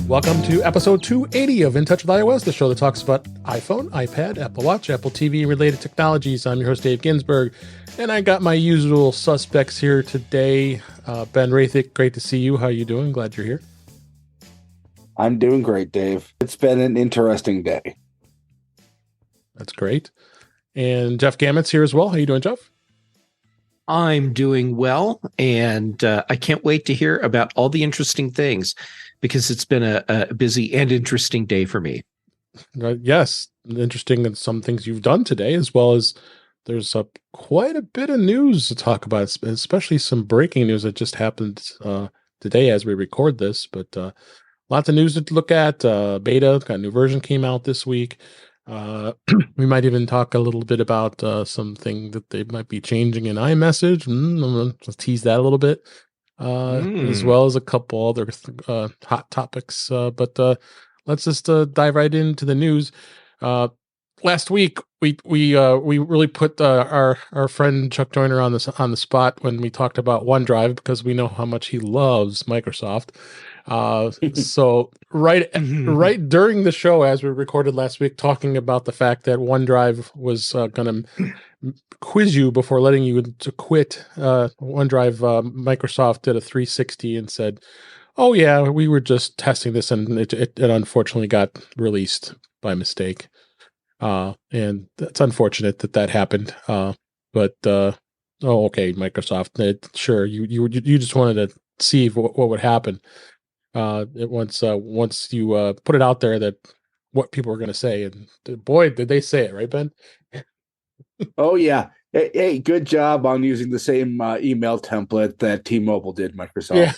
Welcome to episode 280 of In Touch with iOS, the show that talks about iPhone, iPad, Apple Watch, Apple TV, related technologies. I'm your host, Dave Ginsburg, and I got my usual suspects here today. Ben Roethig, great to see you. How you doing? Glad you're here. I'm doing great, Dave. It's been an interesting day. That's great. And Jeff Gamet's here as well. How you doing, Jeff? I'm doing well, and I can't wait to hear about all the interesting things because it's been a busy and interesting day for me. Yes, interesting in some things you've done today, as well as there's quite a bit of news to talk about, especially some breaking news that just happened today as we record this. But lots of news to look at. Beta, got a new version came out this week. We might even talk a little bit about something that they might be changing in iMessage. I'm going to tease that a little bit, as well as a couple other hot topics. But let's just dive right into the news. Last week, we really put our friend Chuck Joyner on the spot when we talked about OneDrive, because we know how much he loves Microsoft. So right during the show, as we recorded last week, talking about the fact that OneDrive was going to quiz you before letting you to quit OneDrive, Microsoft did a 360 and said, "Oh yeah, we were just testing this, and it unfortunately got released by mistake." And it's unfortunate that happened. But okay, Microsoft, sure, you just wanted to see what would happen. Once you put it out there that what people were going to say, and boy, did they say it, right, Ben? Oh yeah. Hey, good job on using the same email template that T-Mobile did, Microsoft. Yeah.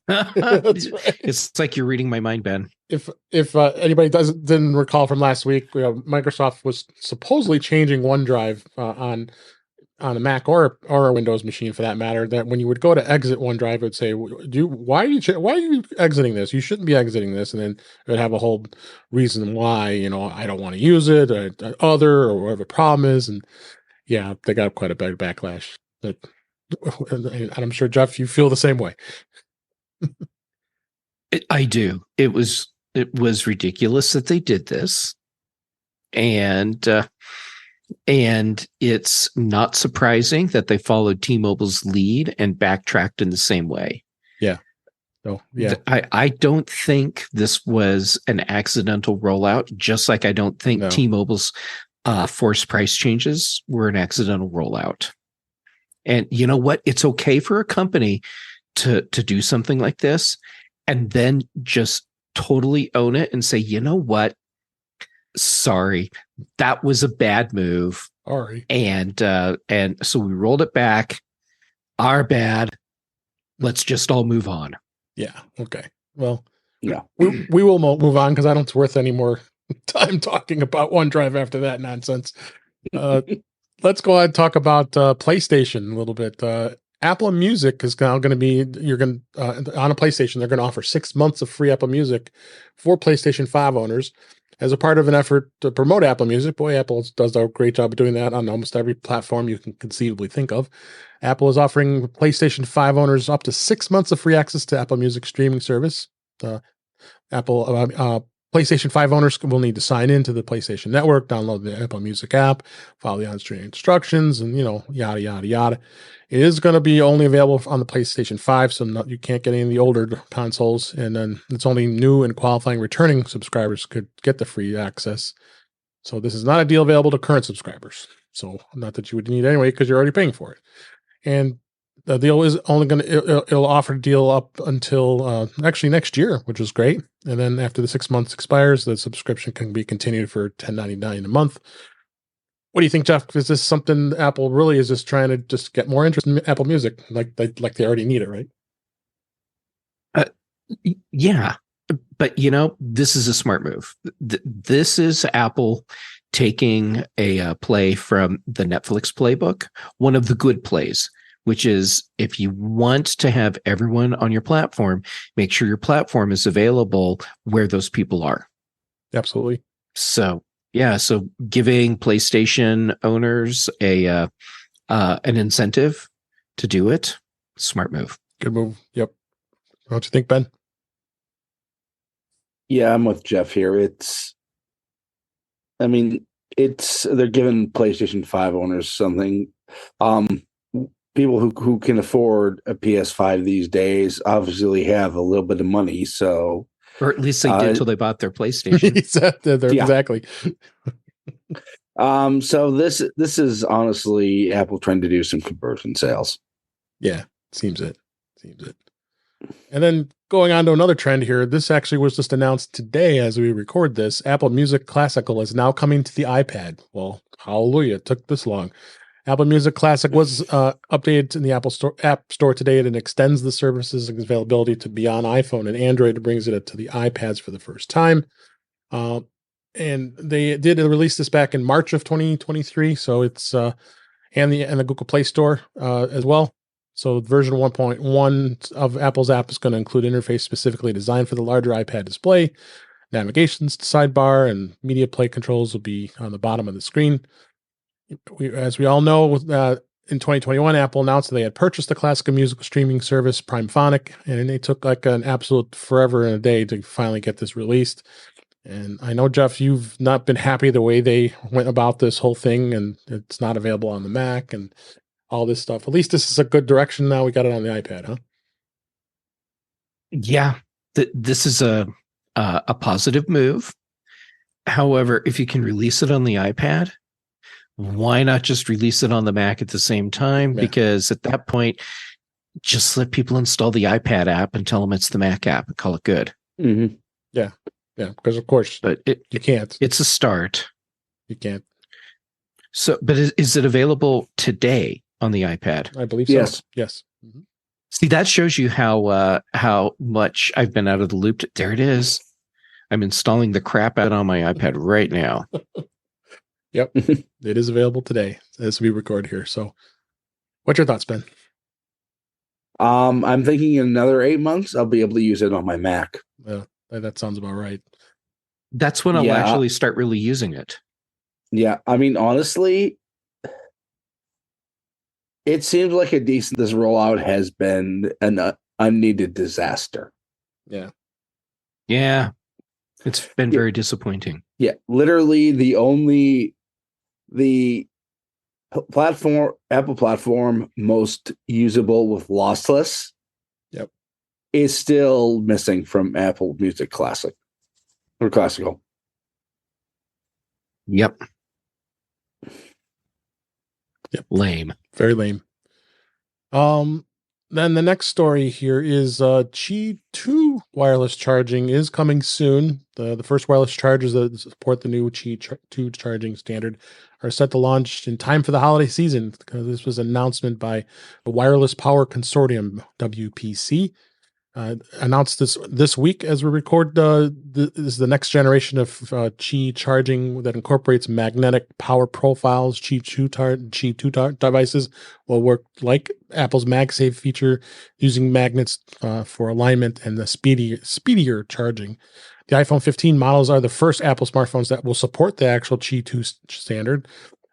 That's right. It's like you're reading my mind, Ben. If anybody didn't recall from last week, Microsoft was supposedly changing OneDrive on a Mac or a Windows machine, for that matter, that when you would go to exit OneDrive, it would say, why are you exiting this? You shouldn't be exiting this. And then it would have a whole reason why, I don't want to use it, or whatever the problem is. And yeah, they got quite a big backlash. And I'm sure, Jeff, you feel the same way. I do. It was ridiculous that they did this. And it's not surprising that they followed T-Mobile's lead and backtracked in the same way. Yeah. So, yeah. I don't think this was an accidental rollout, just like I don't think T-Mobile's forced price changes were an accidental rollout. And you know what? It's okay for a company to do something like this and then just totally own it and say, you know what? Sorry, that was a bad move. Sorry. And so we rolled it back. Our bad. Let's just all move on. Yeah. Okay. Well, yeah, we will move on, because I don't worth any more time talking about OneDrive after that nonsense. Let's go ahead and talk about PlayStation a little bit. Apple Music is now going to be, on a PlayStation, they're going to offer 6 months of free Apple Music for PlayStation 5 owners as a part of an effort to promote Apple Music. Boy, Apple does a great job of doing that on almost every platform you can conceivably think of. Apple is offering PlayStation 5 owners up to 6 months of free access to Apple Music streaming service. PlayStation 5 owners will need to sign into the PlayStation Network, download the Apple Music app, follow the on-screen instructions, and, yada, yada, yada. It is going to be only available on the PlayStation 5, so you can't get any of the older consoles, and then it's only new and qualifying returning subscribers could get the free access. So this is not a deal available to current subscribers. So not that you would need anyway, because you're already paying for it. And the deal is only it'll offer a deal up until actually next year, which is great. And then after the 6 months expires, the subscription can be continued for $10.99 a month. What do you think, Jeff? Is this something Apple really is just trying to just get more interest in Apple Music, like they already need it, right? Yeah, but this is a smart move. This is Apple taking a play from the Netflix playbook, one of the good plays, which is if you want to have everyone on your platform, make sure your platform is available where those people are. Absolutely. So giving PlayStation owners an incentive to do it, smart move. Good move. Yep. What do you think, Ben? Yeah, I'm with Jeff here. I mean, they're giving PlayStation 5 owners something. Um, People who can afford a PS5 these days obviously have a little bit of money, so or at least they did till they bought their PlayStation. Exactly. So this is honestly Apple trying to do some conversion sales. Yeah, seems it. And then going on to another trend here, this actually was just announced today as we record this. Apple Music Classical is now coming to the iPad. Well, hallelujah, it took this long. Apple Music Classic was updated in the App Store today, and it extends the service's availability to beyond iPhone and Android. It brings it to the iPads for the first time. And they did release this back in March of 2023, so it's and the Google Play Store as well. So version 1.1 of Apple's app is going to include interface specifically designed for the larger iPad display. Navigation's sidebar and media play controls will be on the bottom of the screen. As we all know, in 2021, Apple announced that they had purchased the classical musical streaming service Primephonic, and they took like an absolute forever and a day to finally get this released. And I know, Jeff, you've not been happy the way they went about this whole thing, and it's not available on the Mac and all this stuff. At least this is a good direction now. We got it on the iPad, huh? Yeah, this is a positive move. However, if you can release it on the iPad, why not just release it on the Mac at the same time? Yeah. Because at that point, just let people install the iPad app and tell them it's the Mac app and call it good. Mm-hmm. Yeah, because of course, but you can't. It's a start. You can't. So, but is it available today on the iPad? I believe so. Yes. Mm-hmm. See, that shows you how much I've been out of the loop. There it is. I'm installing the crap out on my iPad right now. Yep. It is available today as we record here. So what's your thoughts, Ben? I'm thinking in another 8 months, I'll be able to use it on my Mac. That sounds about right. That's when I'll actually start really using it. Yeah. I mean, honestly, it seems like this rollout has been an unneeded disaster. Yeah. Yeah. It's been very disappointing. Yeah. Literally the Apple platform most usable with lossless is still missing from Apple Music Classic or Classical. Yep. Lame. Very lame. Then the next story here is Qi 2 wireless charging is coming soon. The first wireless chargers that support the new Qi 2 charging standard are set to launch in time for the holiday season. This was an announcement by the Wireless Power Consortium, WPC. Announced this week as we record. This is the next generation of Qi charging that incorporates magnetic power profiles. Qi 2 devices will work like Apple's MagSafe feature, using magnets for alignment and the speedier charging. The iPhone 15 models are the first Apple smartphones that will support the actual Qi 2 standard.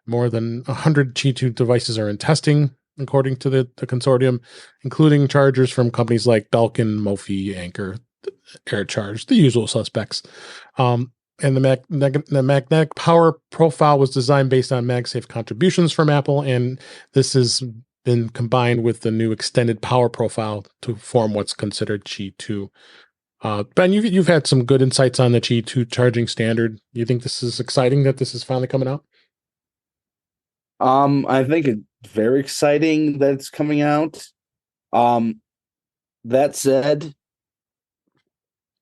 More than 100 Qi 2 devices are in testing, according to the consortium, including chargers from companies like Belkin, Mophie, Anker, AirCharge, the usual suspects. And the magnetic power profile was designed based on MagSafe contributions from Apple, and this has been combined with the new extended power profile to form what's considered Qi 2. Ben, you've had some good insights on the Qi 2 charging standard. You think this is exciting that this is finally coming out? I think it's very exciting that it's coming out. That said,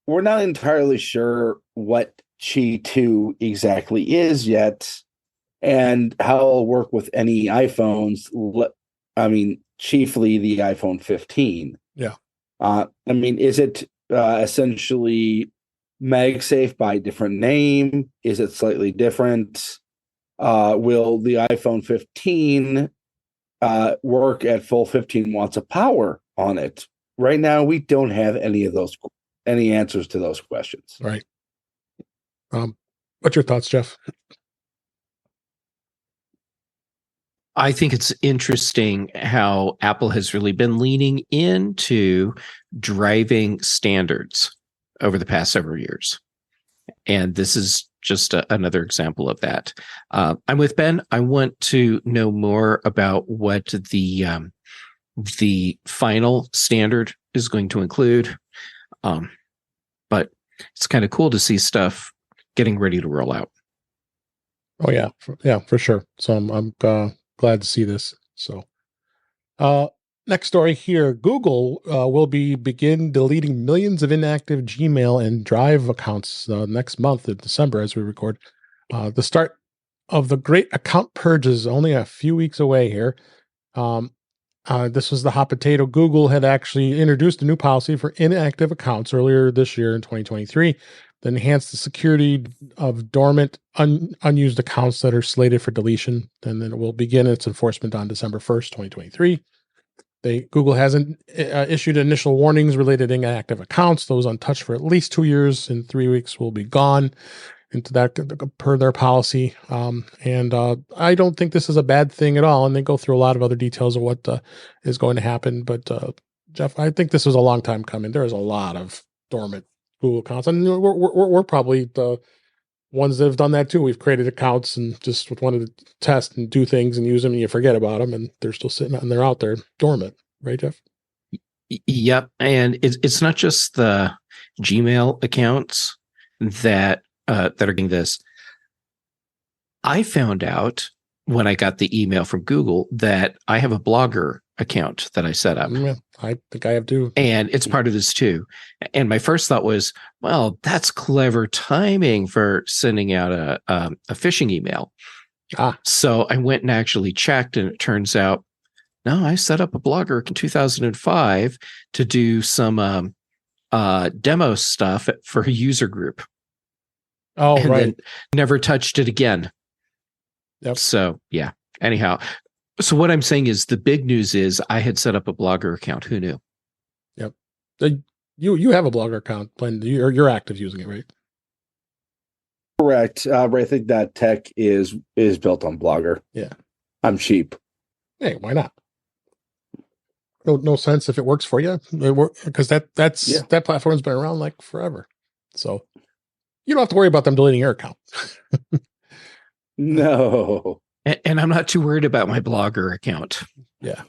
we're not entirely sure what Qi 2 exactly is yet and how it'll work with any iPhones. I mean, chiefly the iPhone 15. Yeah. I mean, is it essentially MagSafe by different name? Is it slightly different? Will the iPhone 15 work at full 15 watts of power on it? Right now, we don't have any answers to those questions. Right. What's your thoughts, Jeff? I think it's interesting how Apple has really been leaning into driving standards over the past several years. And this is just another example of that. I'm with Ben. I want to know more about what the final standard is going to include. But it's kind of cool to see stuff getting ready to roll out. Oh yeah, for sure. So I'm glad to see this. So, next story here: Google will begin deleting millions of inactive Gmail and Drive accounts next month in December, as we record. The start of the great account purge is only a few weeks away here. This was the hot potato. Google had actually introduced a new policy for inactive accounts earlier this year in 2023 that enhanced the security of dormant, unused accounts that are slated for deletion. And then it will begin its enforcement on December 1st, 2023. Google hasn't issued initial warnings related to inactive accounts. Those untouched for at least 2 years in 3 weeks will be gone into that per their policy. And I don't think this is a bad thing at all. And they go through a lot of other details of what is going to happen. But Jeff, I think this was a long time coming. There is a lot of dormant Google accounts, and we're probably the ones that have done that too. We've created accounts and just wanted to test and do things and use them, and you forget about them, and they're still sitting and they're out there dormant, right, Jeff? Yep, and it's not just the Gmail accounts that are getting this. I found out when I got the email from Google that I have a Blogger account that I set up. Yeah, I think I have too. And it's part of this too. And my first thought was, well, that's clever timing for sending out a phishing email. So I went and actually checked, and it turns out, no, I set up a Blogger in 2005 to do some demo stuff for a user group. Oh, and right. Then never touched it again. Yep. So, yeah. Anyhow, so what I'm saying is the big news is I had set up a Blogger account. Who knew? Yep. You have a Blogger account, Glenn. You're active using it, right? Correct. But I think that tech is built on Blogger. Yeah. I'm cheap. Hey, why not? No sense if it works for you, because that platform's been around like forever. So you don't have to worry about them deleting your account. No. And I'm not too worried about my Blogger account. Yeah.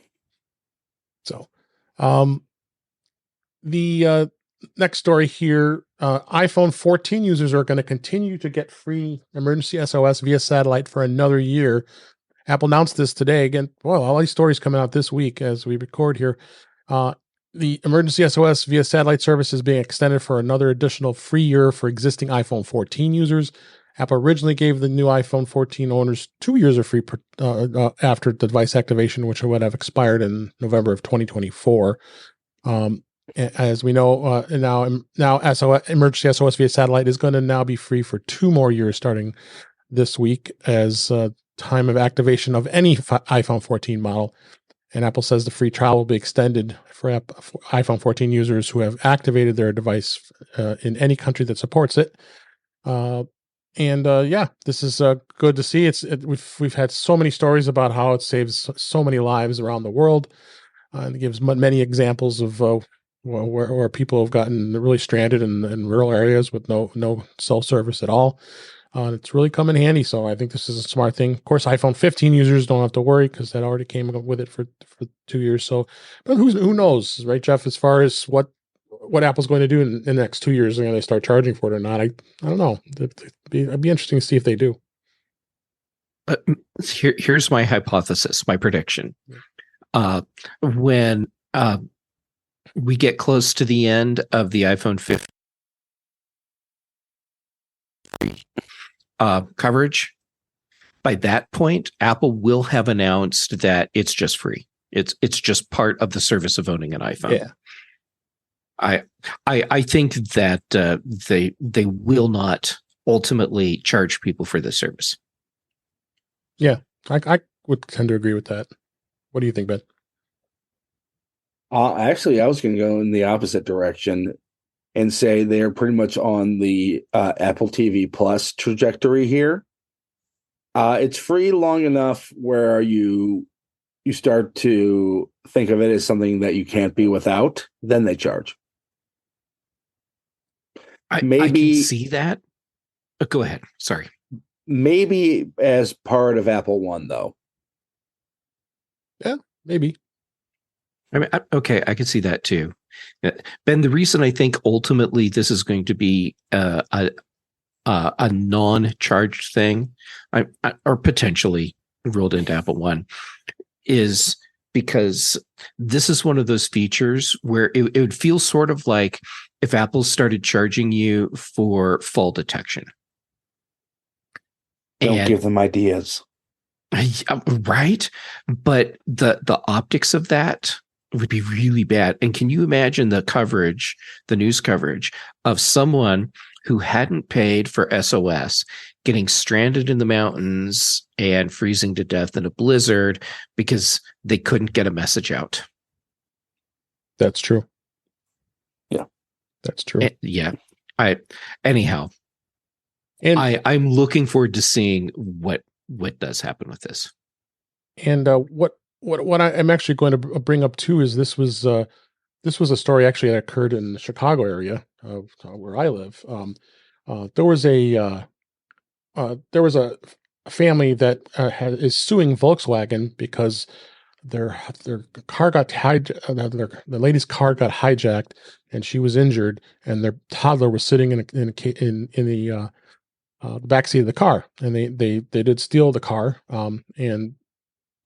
So, the next story here, iPhone 14 users are going to continue to get free emergency SOS via satellite for another year. Apple announced this today. Again, well, all these stories coming out this week as we record here. The emergency SOS via satellite service is being extended for another additional free year for existing iPhone 14 users. Apple originally gave the new iPhone 14 owners 2 years of free after the device activation, which would have expired in November of 2024. As we know, now emergency SOS via satellite is going to now be free for 2 more years starting this week as time of activation of any iPhone 14 model. And Apple says the free trial will be extended for iPhone 14 users who have activated their device in any country that supports it. This is good to see. We've had so many stories about how it saves so many lives around the world, and it gives many examples of where people have gotten really stranded in rural areas with no cell service at all. It's really come in handy, so I think this is a smart thing. Of course, iPhone 15 users don't have to worry because that already came with it for 2 years. So, but who knows, right, Jeff? As far as what Apple's going to do in the next 2 years, are they going to start charging for it or not? I don't know. It'd be interesting to see if they do. Here's my hypothesis, my prediction. When we get close to the end of the iPhone 15 coverage, by that point, Apple will have announced that it's just free. It's just part of the service of owning an iPhone. Yeah. I think that they will not ultimately charge people for this service. Yeah, I would tend to agree with that. What do you think, Ben? Actually, I was going to go in the opposite direction and say they're pretty much on the Apple TV Plus trajectory here. It's free long enough where you start to think of it as something that you can't be without. Then they charge. I can see that. Go ahead. Sorry. Maybe as part of Apple One, though. Yeah, maybe. I mean, okay, I could see that too. Ben, the reason I think ultimately this is going to be a non-charged thing, or potentially rolled into Apple One, is because this is one of those features where it would feel sort of like if Apple started charging you for fall detection. Don't give them ideas. Right? But the optics of that would be really bad. And can you imagine the coverage, the news coverage of someone who hadn't paid for SOS getting stranded in the mountains and freezing to death in a blizzard because they couldn't get a message out? That's true. Yeah, that's true. Yeah. Anyhow, and I'm looking forward to seeing what does happen with this. And what I'm actually going to bring up too is this was a story actually that occurred in the Chicago area where I live. There was a family that is suing Volkswagen because their car got the lady's car got hijacked and she was injured, and their toddler was sitting in the backseat of the car, and they did steal the car, and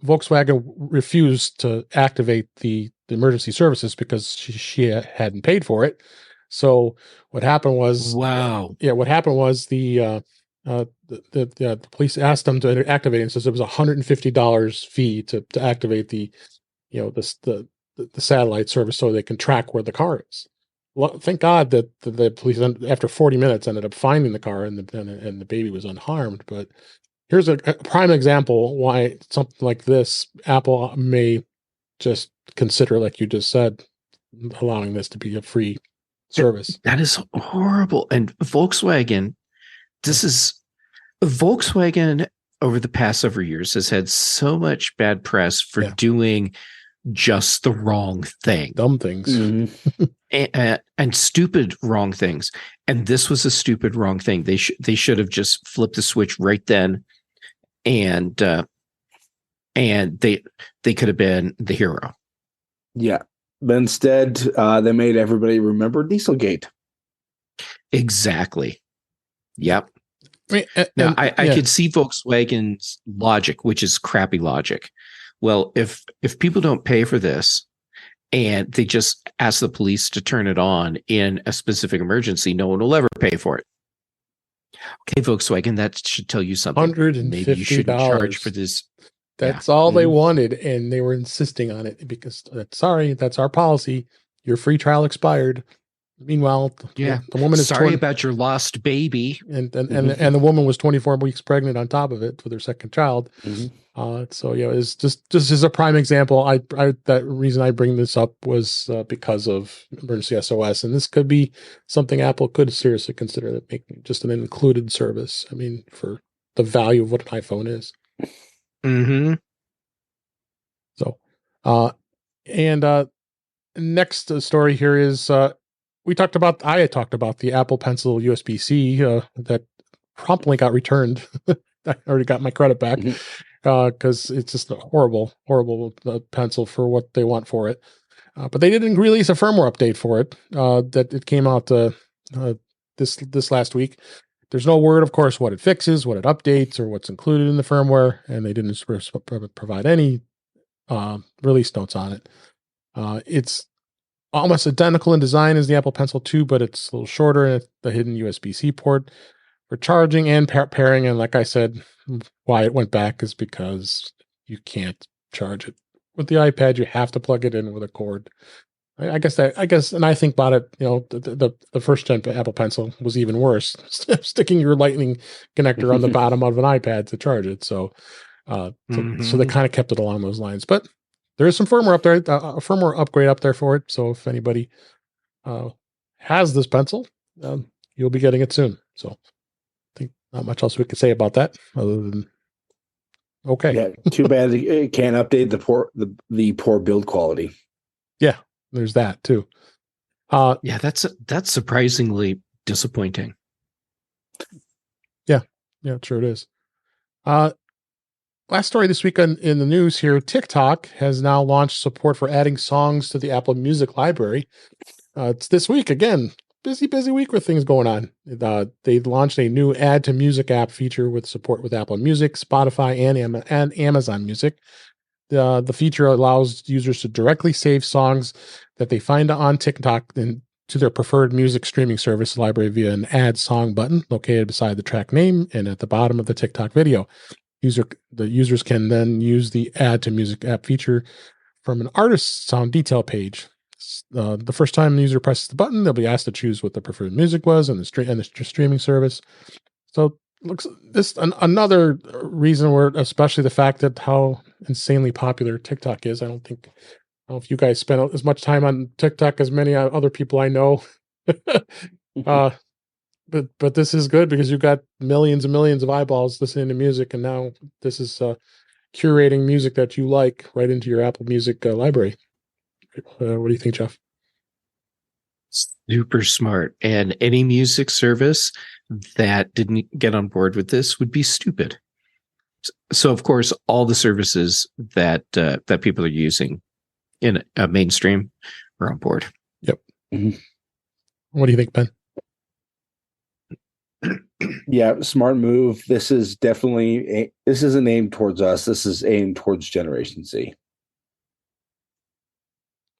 Volkswagen refused to activate the emergency services because she hadn't paid for it. So what happened was, wow, what happened was the police asked them to activate it, and says it was $150 fee to activate the satellite service so they can track where the car is. Well, thank God that the police, after 40 minutes, ended up finding the car, and the baby was unharmed. But here's a prime example why something like this, Apple may just consider, like you just said, allowing this to be a free service. That is horrible. And Volkswagen over the past several years has had so much bad press for doing just the wrong thing. Dumb things. Mm-hmm. And stupid wrong things. And this was a stupid wrong thing. They should have just flipped the switch right then, and they could have been the hero. Yeah. But instead, they made everybody remember Dieselgate. Exactly. Yep. Now, I could see Volkswagen's logic, which is crappy logic. Well, if people don't pay for this and they just ask the police to turn it on in a specific emergency, no one will ever pay for it. Okay, Volkswagen, that should tell you something. $150. Maybe you shouldn't charge for this. That's all they wanted, and they were insisting on it because, sorry, that's our policy. Your free trial expired. Meanwhile, the woman is sorry about your lost baby, and the woman was 24 weeks pregnant on top of it with her second child. Mm-hmm. So it's just as a prime example. I that reason I bring this up was because of emergency SOS, and this could be something Apple could seriously consider, that making just an included service. I mean, for the value of what an iPhone is. Mm-hmm. So, next story here is I talked about the Apple Pencil USB-C that promptly got returned. I already got my credit back because it's just a horrible pencil for what they want for it. But they didn't release a firmware update for it. That it came out this last week. There's no word, of course, what it fixes, what it updates, or what's included in the firmware, and they didn't provide any release notes on it. It's almost identical in design as the Apple Pencil 2, but it's a little shorter, and the hidden USB-C port for charging and pairing. And like I said, why it went back is because you can't charge it with the iPad. You have to plug it in with a cord. I guess, and I think about it, the first gen Apple Pencil was even worse, sticking your Lightning connector on the bottom of an iPad to charge it. So they kind of kept it along those lines. But there is some firmware up there, a firmware upgrade up there for it. So if anybody has this pencil, you'll be getting it soon. So I think not much else we could say about that other than okay. Yeah, too bad it can't update the poor build quality. Yeah, there's that too. That's surprisingly disappointing. Yeah, sure it is. Last story this week in the news here, TikTok has now launched support for adding songs to the Apple Music library. It's this week again. Busy week with things going on. They launched a new add to music app feature with support with Apple Music, Spotify, and Amazon Music. The feature allows users to directly save songs that they find on TikTok and to their preferred music streaming service library via an add song button located beside the track name and at the bottom of the TikTok video. The users can then use the add to music app feature from an artist's sound detail page. The first time the user presses the button, they'll be asked to choose what the preferred music was and the streaming service. So looks this another reason where, especially the fact that how insanely popular TikTok is. I don't know if you guys spend as much time on TikTok as many other people I know. But this is good because you've got millions and millions of eyeballs listening to music, and now this is curating music that you like right into your Apple Music library. What do you think, Jeff? Super smart. And any music service that didn't get on board with this would be stupid. So, of course, all the services that people are using in mainstream are on board. Yep. Mm-hmm. What do you think, Ben? Yeah, smart move. This is definitely this isn't aimed towards us. This is aimed towards Generation Z.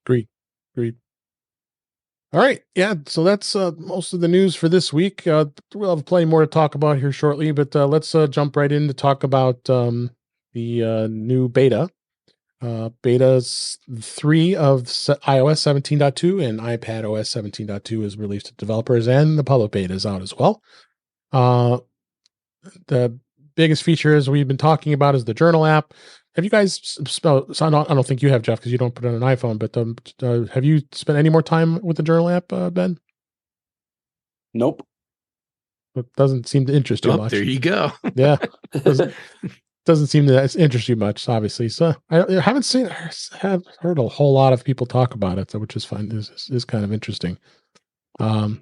Agreed. All right. Yeah. So that's most of the news for this week. We'll have plenty more to talk about here shortly, but let's jump right in to talk about the new beta. Beta 3 of iOS 17.2 and iPad OS 17.2 is released to developers, and the public beta is out as well. The biggest feature, as we've been talking about, is the Journal app. Have you guys spelled? So I don't think you have, Jeff, because you don't put it on an iPhone. But have you spent any more time with the Journal app, Ben? Nope. It doesn't seem to interest you much. There you go. Yeah, doesn't seem to interest you much, obviously. So I haven't heard a whole lot of people talk about it, which is fun. Is kind of interesting. I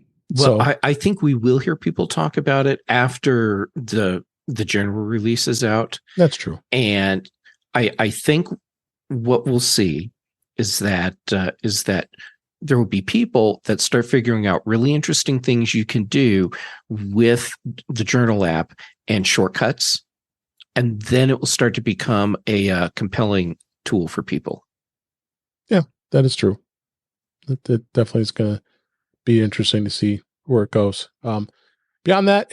think we will hear people talk about it after the general release is out. That's true. And I think what we'll see is that there will be people that start figuring out really interesting things you can do with the Journal app and shortcuts, and then it will start to become a compelling tool for people. Yeah, that is true. It definitely is going to be interesting to see where it goes. Beyond that,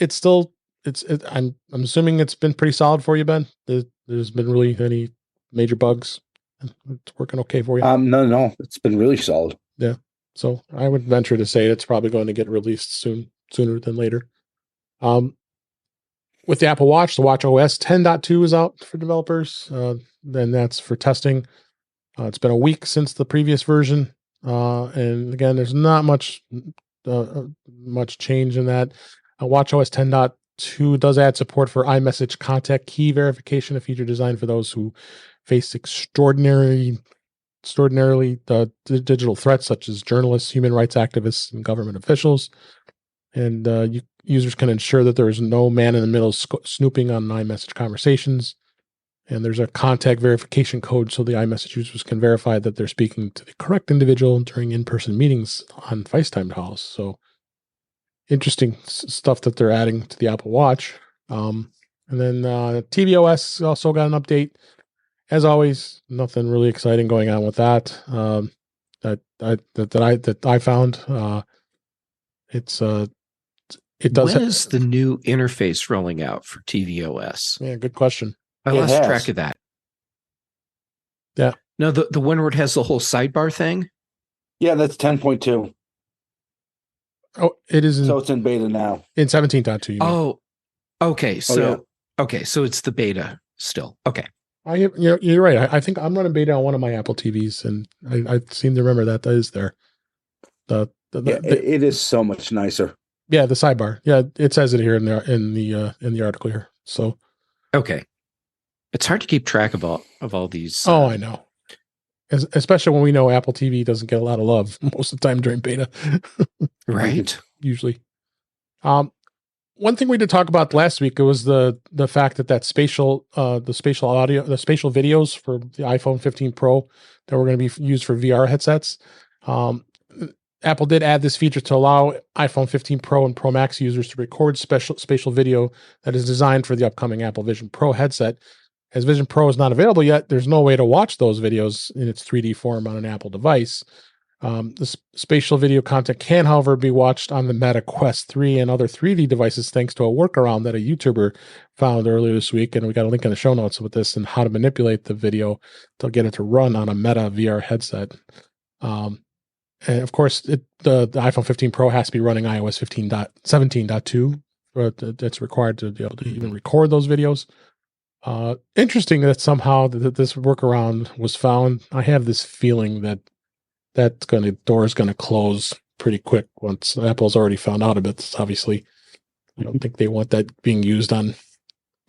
I'm assuming it's been pretty solid for you, Ben. There's been really any major bugs. It's working okay for you. No, it's been really solid. Yeah. So I would venture to say it's probably going to get released sooner than later. With the Apple Watch, the Watch OS 10.2 is out for developers. Then that's for testing. It's been a week since the previous version. And again, there's not much change in that. Watch OS 10.2 does add support for iMessage contact key verification, a feature designed for those who face extraordinarily digital threats, such as journalists, human rights activists, and government officials. And users can ensure that there is no man-in-the-middle snooping on iMessage conversations. And there's a contact verification code so the iMessage users can verify that they're speaking to the correct individual during in-person meetings on FaceTime calls. So interesting stuff that they're adding to the Apple Watch. And then tvOS also got an update. As always, nothing really exciting going on with that. That I found. It does. When is the new interface rolling out for tvOS? Yeah, good question. I lost track of that. Yeah. No, the one where it has the whole sidebar thing? Yeah, that's 10.2. Oh, it is. So it's in beta now. In 17.2. Oh, okay. So so it's the beta still. Okay. You're right. I think I'm running beta on one of my Apple TVs, and I seem to remember that is there. It is so much nicer. Yeah, the sidebar. Yeah, it says it here in the article here. So okay. It's hard to keep track of all these. Oh, I know. Especially when we know Apple TV doesn't get a lot of love most of the time during beta. Right. Usually. one thing we did talk about last week, it was the fact that spatial the spatial audio, the spatial videos for the iPhone 15 Pro that were going to be used for VR headsets. Apple did add this feature to allow iPhone 15 Pro and Pro Max users to record spatial video that is designed for the upcoming Apple Vision Pro headset. As Vision Pro is not available yet, there's no way to watch those videos in its 3D form on an Apple device. The spatial video content can, however, be watched on the Meta Quest 3 and other 3D devices thanks to a workaround that a YouTuber found earlier this week. And we got a link in the show notes with this and how to manipulate the video to get it to run on a Meta VR headset. And of course, the iPhone 15 Pro has to be running iOS 15.17.2. That's required to be able to even record those videos. Interesting that somehow this workaround was found. I have this feeling that door is going to close pretty quick once Apple's already found out of it. Obviously, I don't think they want that being used on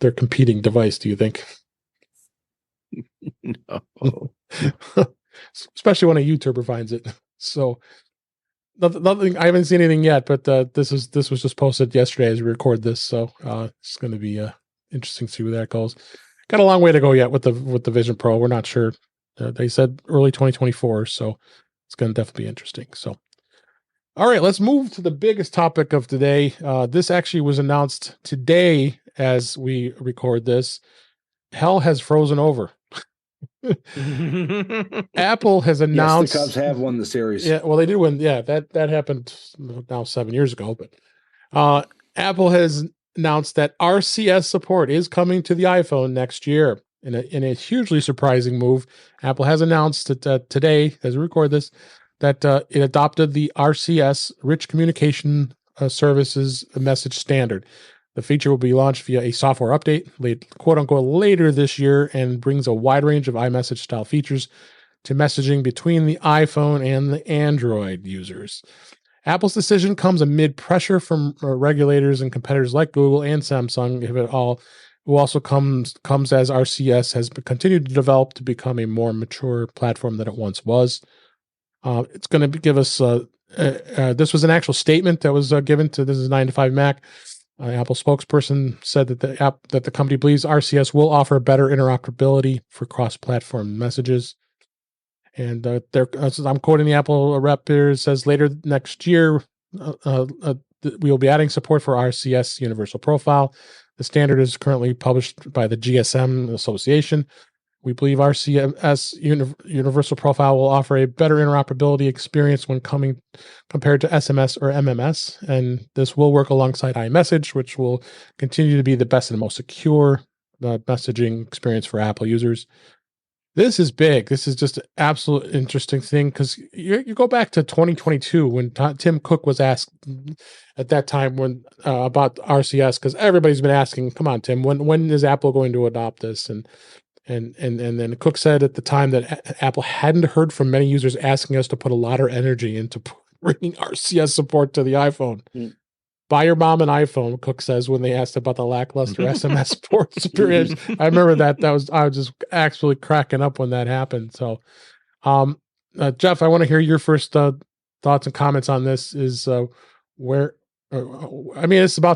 their competing device. Do you think? No. Especially when a YouTuber finds it. So nothing. I haven't seen anything yet, but this was just posted yesterday as we record this. So it's going to be interesting to see where that goes. Got a long way to go yet with the Vision Pro. We're not sure. They said early 2024, so it's going to definitely be interesting. So, all right, let's move to the biggest topic of today. This actually was announced today as we record this. Hell has frozen over. Apple has announced. Yes, the Cubs have won the series. Yeah, well, they did win. Yeah, that happened now 7 years ago. But Apple has announced that RCS support is coming to the iPhone next year. In a hugely surprising move, Apple has announced that today, as we record this, that it adopted the RCS Rich Communication Services message standard. The feature will be launched via a software update, quote unquote, later this year, and brings a wide range of iMessage style features to messaging between the iPhone and the Android users. Apple's decision comes amid pressure from regulators and competitors like Google and Samsung, if at all, who also comes as RCS has continued to develop to become a more mature platform than it once was. It's going to give us, this was an actual statement that was given to, this is 9 to 5 Mac. Apple spokesperson said that the company believes RCS will offer better interoperability for cross-platform messages. And I'm quoting the Apple rep here. It says later next year, we will be adding support for RCS Universal Profile. The standard is currently published by the GSM Association. We believe RCS Universal Profile will offer a better interoperability experience when compared to SMS or MMS, and this will work alongside iMessage, which will continue to be the best and most secure messaging experience for Apple users. This is big. This is just an absolute interesting thing because you go back to 2022 when Tim Cook was asked at that time about RCS, because everybody's been asking, "Come on, Tim, when is Apple going to adopt this?" And then Cook said at the time that Apple hadn't heard from many users asking us to put a lot of energy into bringing RCS support to the iPhone. Mm. Buy your mom an iPhone, Cook says, when they asked about the lackluster SMS support experience. I remember that. I was just actually cracking up when that happened. So, Jeff, I want to hear your first thoughts and comments on this. It's about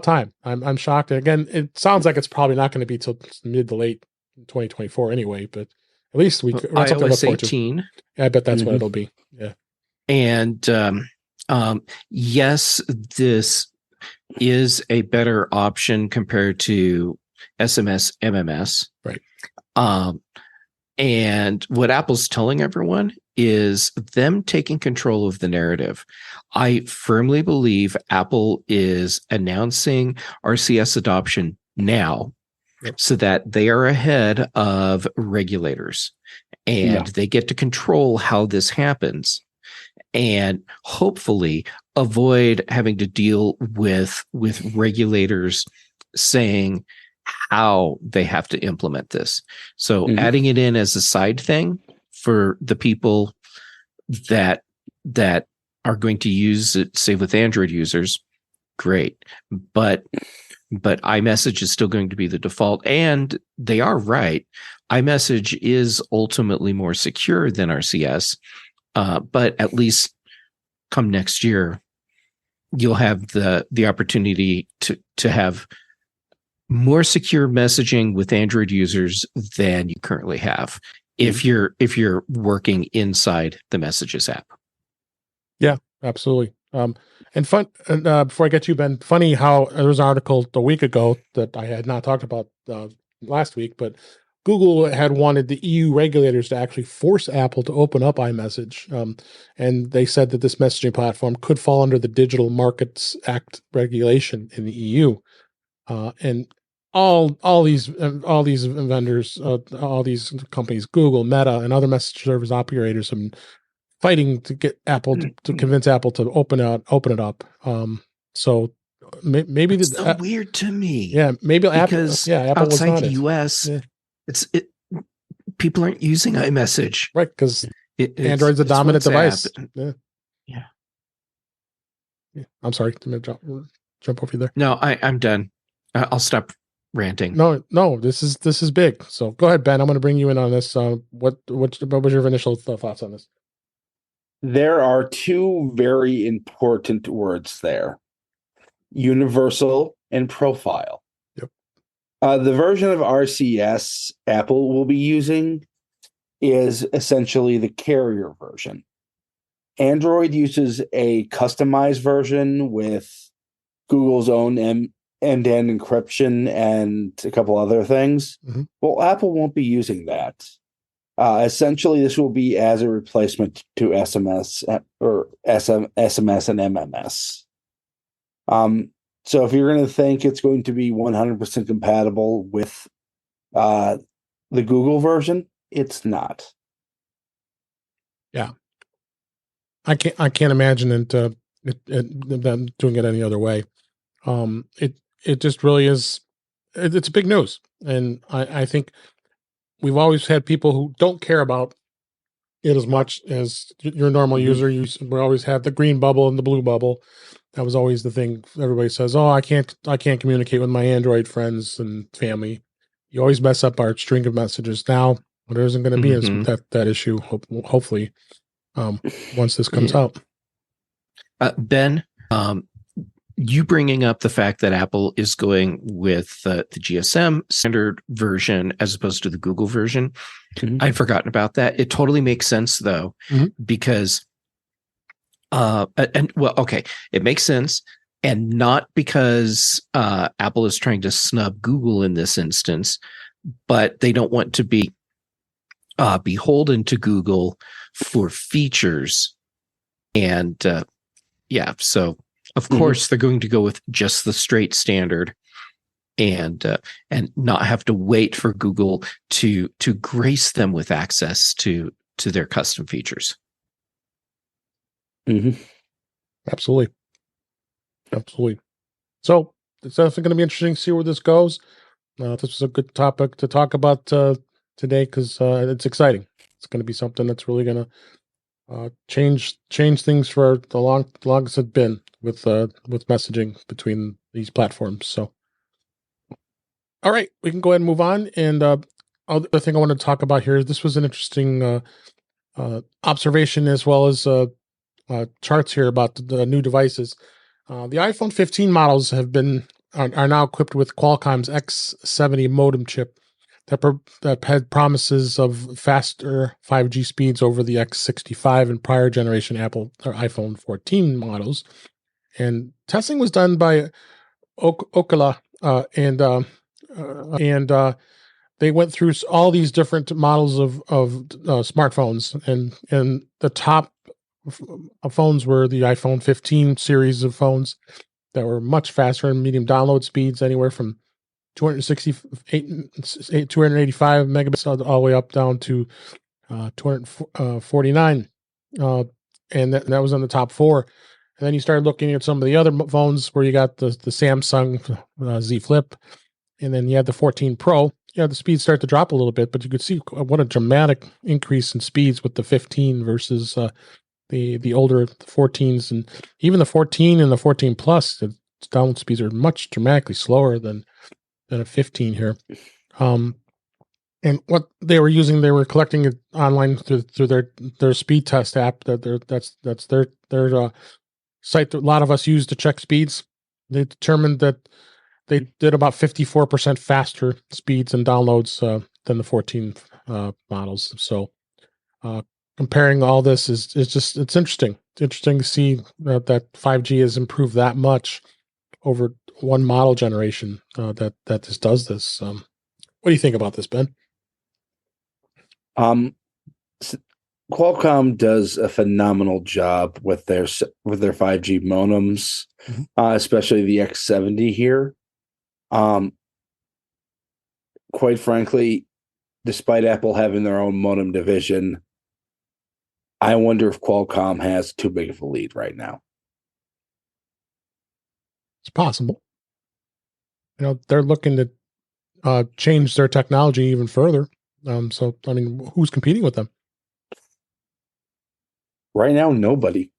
time. I'm shocked. Again, it sounds like it's probably not going to be till mid to late 2024 anyway, but at least iOS 18. Yeah, I bet that's what it'll be. Yeah. And yes, this is a better option compared to SMS, MMS. Right. And what Apple's telling everyone is them taking control of the narrative. I firmly believe Apple is announcing RCS adoption now, so that they are ahead of regulators and they get to control how this happens and hopefully avoid having to deal with regulators saying how they have to implement this. So adding it in as a side thing for the people that are going to use it, say with Android users, great. But iMessage is still going to be the default. And they are right. iMessage is ultimately more secure than RCS. But at least come next year, you'll have the opportunity to have more secure messaging with Android users than you currently have if you're working inside the Messages app. Yeah, absolutely. And fun. Before I get to you, Ben, funny how there was an article a week ago that I had not talked about last week, but Google had wanted the EU regulators to actually force Apple to open up iMessage, and they said that this messaging platform could fall under the Digital Markets Act regulation in the EU, and all these vendors, all these companies, Google, Meta, and other message service operators have been fighting to get Apple to convince Apple to open it up. So maybe it's so weird to me. Yeah, maybe because Apple was outside the US, people aren't using iMessage, right? Because Android's a dominant device. Yeah. I'm sorry to jump over you there. No, I'm done. I'll stop ranting. No, this is big. So go ahead, Ben. I'm going to bring you in on this. What was your initial thoughts on this? There are two very important words there: universal and profile. Yep. The version of RCS Apple will be using is essentially the carrier version. Android uses a customized version with Google's own end-to-end encryption and a couple other things. Mm-hmm. Well, Apple won't be using that. Essentially, this will be as a replacement to SMS or SMS and MMS. So if you're going to think it's going to be 100% compatible with the Google version, it's not. Yeah, I can't imagine them doing it any other way. It just really is. It's big news, and I think we've always had people who don't care about it as much as your normal user. We always have the green bubble and the blue bubble. That was always the thing. Everybody says, "Oh, I can't communicate with my Android friends and family." You always mess up our string of messages. Now there isn't going to be that issue. Hopefully, once this comes out. Ben, you bringing up the fact that Apple is going with the GSM standard version as opposed to the Google version. I'd forgotten about that. It totally makes sense though, because, it makes sense. And not because Apple is trying to snub Google in this instance, but they don't want to be beholden to Google for features. And so of course they're going to go with just the straight standard and not have to wait for Google to grace them with access to their custom features. Absolutely. So it's definitely going to be interesting to see where this goes. This was a good topic to talk about today because it's exciting. It's going to be something that's really going to change things for the longest it's been with messaging between these platforms. So, all right, we can go ahead and move on. And other thing I want to talk about here is this was an interesting observation as well as charts here about the new devices. The iPhone 15 models are now equipped with Qualcomm's X70 modem chip that had promises of faster 5G speeds over the X65 and prior generation Apple or iPhone 14 models. And testing was done by Okla, and they went through all these different models of smartphones, and the top phones were the iPhone 15 series of phones that were much faster and medium download speeds, anywhere from 285 megabits all the way up down to 249, and that was on the top four. And then you started looking at some of the other phones where you got the Samsung Z Flip, and then you had the 14 Pro. Yeah, the speeds start to drop a little bit, but you could see what a dramatic increase in speeds with the 15 versus the older 14s, and even the 14 and the 14 Plus. The download speeds are much dramatically slower than a 15 here. And what they were using, they were collecting it online through their speed test app. That's their site that a lot of us use to check speeds. They determined that they did about 54% faster speeds and downloads than the 14 models. So comparing all this is just, it's interesting. It's interesting to see that 5G has improved that much over one model generation that this does this. What do you think about this, Ben? Qualcomm does a phenomenal job with their 5G modems, especially the X70 here. Quite frankly, despite Apple having their own modem division, I wonder if Qualcomm has too big of a lead right now. It's possible. They're looking to change their technology even further. So, I mean, who's competing with them? Right now, nobody,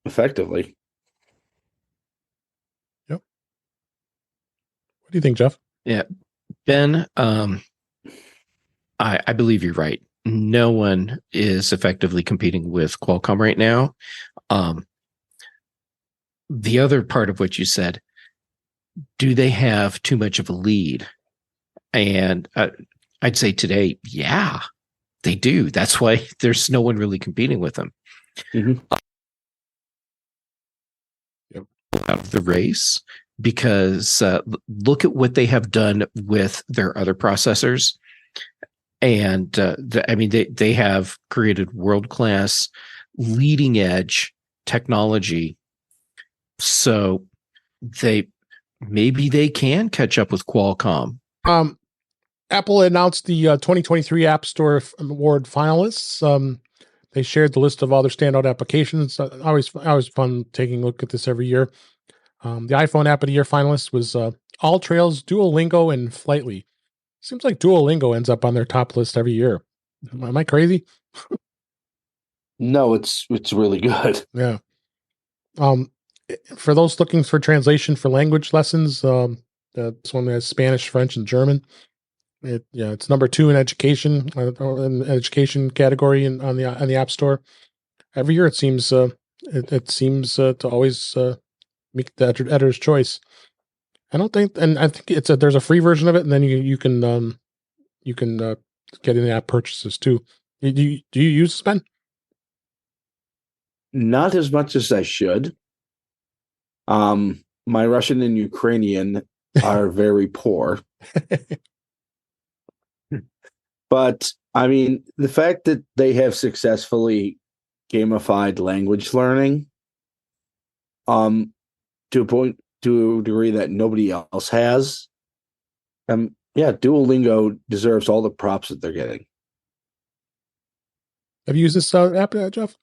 effectively. Yep. What do you think, Jeff? Yeah, Ben, I believe you're right. No one is effectively competing with Qualcomm right now. The other part of what you said, do they have too much of a lead? And I'd say today, yeah, they do. That's why there's no one really competing with them. Out of the race, because look at what they have done with their other processors. And they have created world-class, leading-edge technology. So maybe they can catch up with Qualcomm. Apple announced the 2023 App Store Award finalists. They shared the list of all their standout applications. Always fun taking a look at this every year. The iPhone App of the Year finalist was All Trails, Duolingo, and Flightly. Seems like Duolingo ends up on their top list every year. Am I crazy? No, it's really good. Yeah. For those looking for translation for language lessons, this one has Spanish, French, and German. It's number 2 in education, in the education category on the App Store. Every year, it seems it seems to always make the editor's choice. I think there's a free version of it, and then you can get in app purchases too. Do you use Ben? Not as much as I should. My Russian and Ukrainian are very poor. But I mean, the fact that they have successfully gamified language learning, to a degree that nobody else has, Duolingo deserves all the props that they're getting. Have you used this app, Jeff?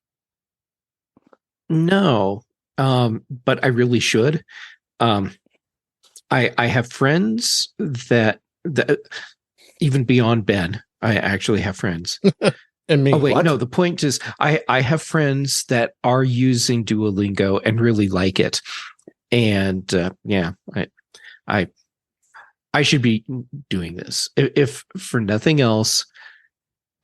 No, but I really should. I have friends that even beyond Ben, I actually have friends. And me. Oh wait, what? no. The point is, I have friends that are using Duolingo and really like it, and I should be doing this. If for nothing else,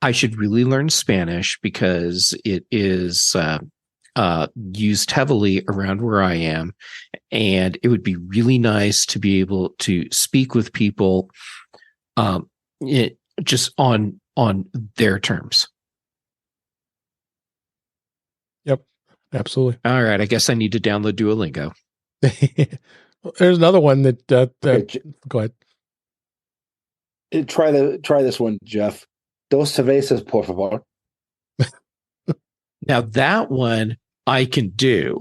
I should really learn Spanish because it is used heavily around where I am, and it would be really nice to be able to speak with people just on their terms. Yep, absolutely. All right, I guess I need to download Duolingo. There's another one that Okay, go ahead. Try this one, Jeff. Dos cervezas, por favor. Now that one I can do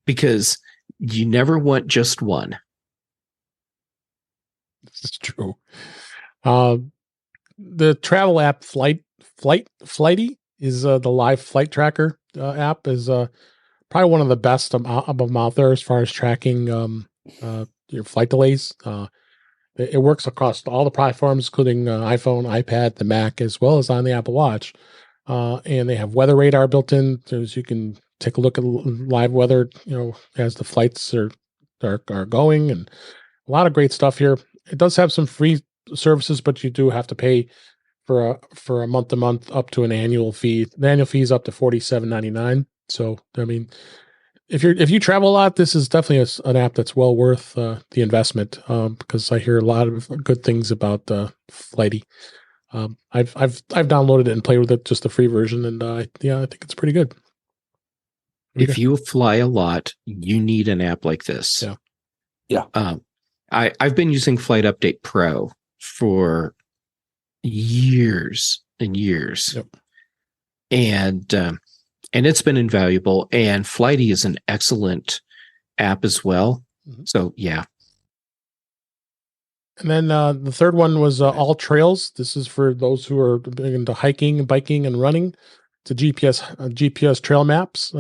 because you never want just one. This is true. The travel app Flighty is the live flight tracker app is probably one of the best of them out there as far as tracking your flight delays. It works across all the platforms, including iPhone, iPad, the Mac, as well as on the Apple Watch. And they have weather radar built in, so you can take a look at live weather, as the flights are going, and a lot of great stuff here. It does have some free services, but you do have to pay for a month to month up to an annual fee. The annual fee is up to $47.99. So, I mean, if you travel a lot, this is definitely an app that's well worth the investment, because I hear a lot of good things about Flighty. I've downloaded it and played with it, just the free version, and I think it's pretty good. If you fly a lot, you need an app like this. Yeah. I've been using Flight Update Pro for years and years. Yep. And it's been invaluable. And Flighty is an excellent app as well. Mm-hmm. So, yeah. And then the third one was All Trails. This is for those who are into hiking, biking, and running. It's a GPS trail maps